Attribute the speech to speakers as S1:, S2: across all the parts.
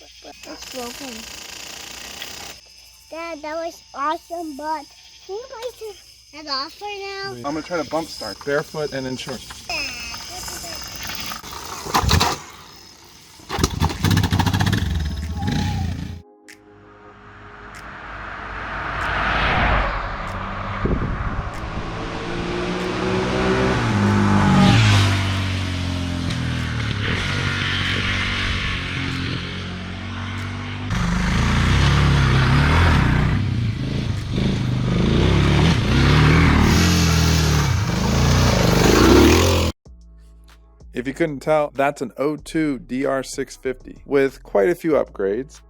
S1: It's broken. Dad, that was awesome, but can you please turn that off right now?
S2: I'm gonna try to bump start, barefoot and in shorts. If you couldn't tell, that's an 02 DR650 with quite a few upgrades.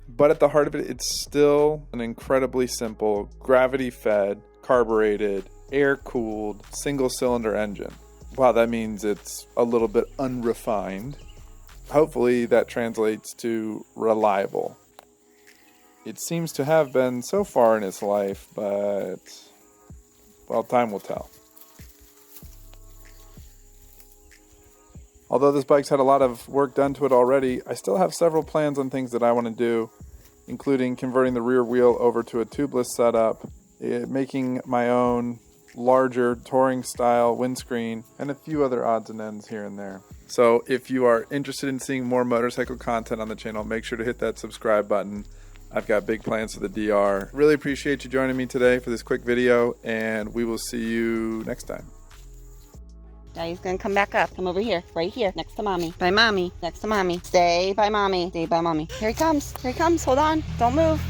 S2: But at the heart of it, it's still an incredibly simple, gravity-fed, carbureted, air-cooled, single-cylinder engine. Wow, that means it's a little bit unrefined. Hopefully that translates to reliable. It seems to have been so far in its life, but, well, time will tell. Although this bike's had a lot of work done to it already, I still have several plans on things that I want to do, including converting the rear wheel over to a tubeless setup, making my own larger touring style windscreen, and a few other odds and ends here and there. So if you are interested in seeing more motorcycle content on the channel, make sure to hit that subscribe button. I've got big plans for the DR. Really appreciate you joining me today for this quick video, and we will see you next time.
S3: Daddy's gonna come back up. Come over here, right here, next to mommy. By mommy, next to mommy. Stay by mommy. Stay by mommy. Here he comes. Here he comes. Hold on. Don't move.